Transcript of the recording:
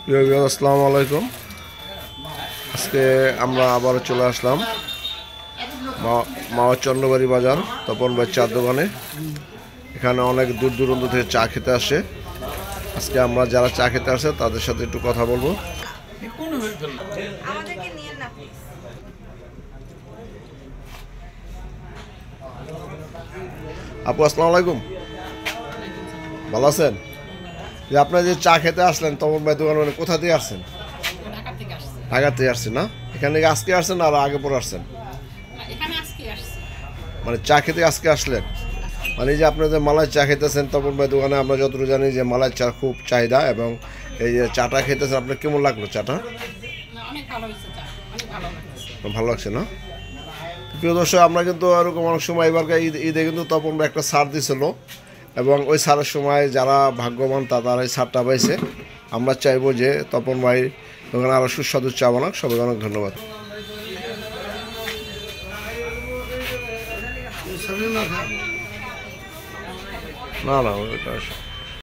আসসালামু আলাইকুম। আজকে আমরা আবার চলে আসলাম মাওয়া চন্দ্রবাড়ি বাজার তপন ভাই চার দোকানে। এখানে অনেক দূর দূরান্ত থেকে চা খেতে আসে। আজকে আমরা যারা চা খেতে আসে তাদের সাথে একটু কথা বলবো। আপু আসসালামু আলাইকুম, ভালো আছেন? যে আপনারা যে চা খেতে আসলেন তপন ভাই দোকানে, মানে কোথা থেকে আসছেন? ঢাকা থেকে আসছেন না? এখানে আজকে আসছেন আর আগে পরে আসছেন? মানে চা খেতে আজকে আসলেন? মানে এই যে আপনারা যে মালাই চা খেতেছেন তপন ভাই দোকানে, আমরা যতটুকু জানি যে মালাই চা খুব চাহিদা, এবং এই যে চাটা খেতেছেন আপনার কেমন লাগলো? চাটা ভালো লাগছে না? প্রিয় দর্শক, আমরা কিন্তু এরকম অনেক সময় এবারকার ঈদে কিন্তু তপন ভাই একটা ছাড় দিছিল, এবং ওই ছাড়ের সময় যারা ভাগ্যবান তারা এই ছাড়টা পাইছে। আমরা চাইবো যে তপন ভাই দোকানে আরও সুস্বাদু চা বানাক। সবাইকে অনেক ধন্যবাদ। না না, ওটা